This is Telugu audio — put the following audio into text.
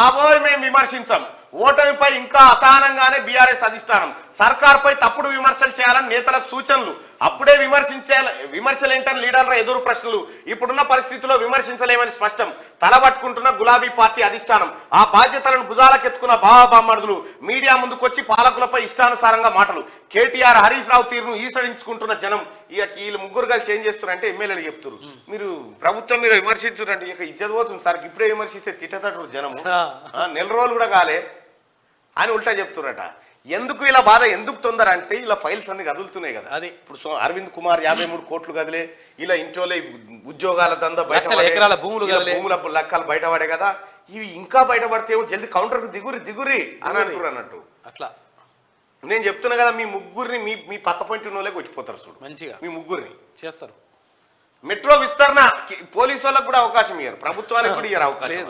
బాబోయ్ మేము విమర్శించాం, ఓటమిపై ఇంకా అసహనంగానే బీఆర్ఎస్ అధిష్టానం, సర్కార్పై తప్పుడు విమర్శలు చేయాలని నేతలకు సూచనలు, అప్పుడే విమర్శలేంటని లీడర్ల ఎదురు ప్రశ్నలు, ఇప్పుడున్న పరిస్థితుల్లో విమర్శించలేమని స్పష్టం, తలబట్టుకుంటున్న గులాబీ పార్టీ అధిష్టానం, ఆ బాధ్యతలను భుజాలకెత్తుకున్న బామర్దులు, మీడియా ముందుకొచ్చి పాలకులపై ఇష్టానుసారంగా మాటలు, కేటీఆర్ హరీష్ రావు తీరును ఈసడించుకుంటున్న జనం. ఇక వీళ్ళు ముగ్గురు కలిసి ఏం చేస్తున్నారంటే ఎమ్మెల్యేలు చెప్తారు, మీరు ప్రభుత్వం మీద విమర్శించారంటే ఇక ఇజ్జత్ పోతుంది సార్, ఇప్పుడే విమర్శిస్తే తిట్టేటట్టు జనము, నెల రోజులు కూడా కాలే అని ఉల్టా చెప్తున్నారట. ఎందుకు ఇలా బాధ, ఎందుకు తొందర అంటే ఇలా ఫైల్స్ అన్ని కదులుతున్నాయి కదా. అది ఇప్పుడు అరవింద్ కుమార్ 53 కోట్లు కదిలే, ఇలా ఇంట్లోలే ఉద్యోగాల దందా బయట, భూముల లెక్కలు బయటపడే కదా, ఇవి ఇంకా బయటపడితే జల్దీ కౌంటర్కు దిగురి అని అంటారు అన్నట్టు. అట్లా నేను చెప్తున్నా కదా, మీ ముగ్గురిని మీ పక్క పాయింట్ ఉన్నోళ్ళే కొట్టిపోతారు చూడు, మంచిగా మీ ముగ్గురిని చేస్తారు. మెట్రో విస్తరణ పోలీసు వాళ్ళకు కూడా అవకాశం ఇయ్యారు, ప్రభుత్వానికి కూడా ఇయ్యారు అవకాశం.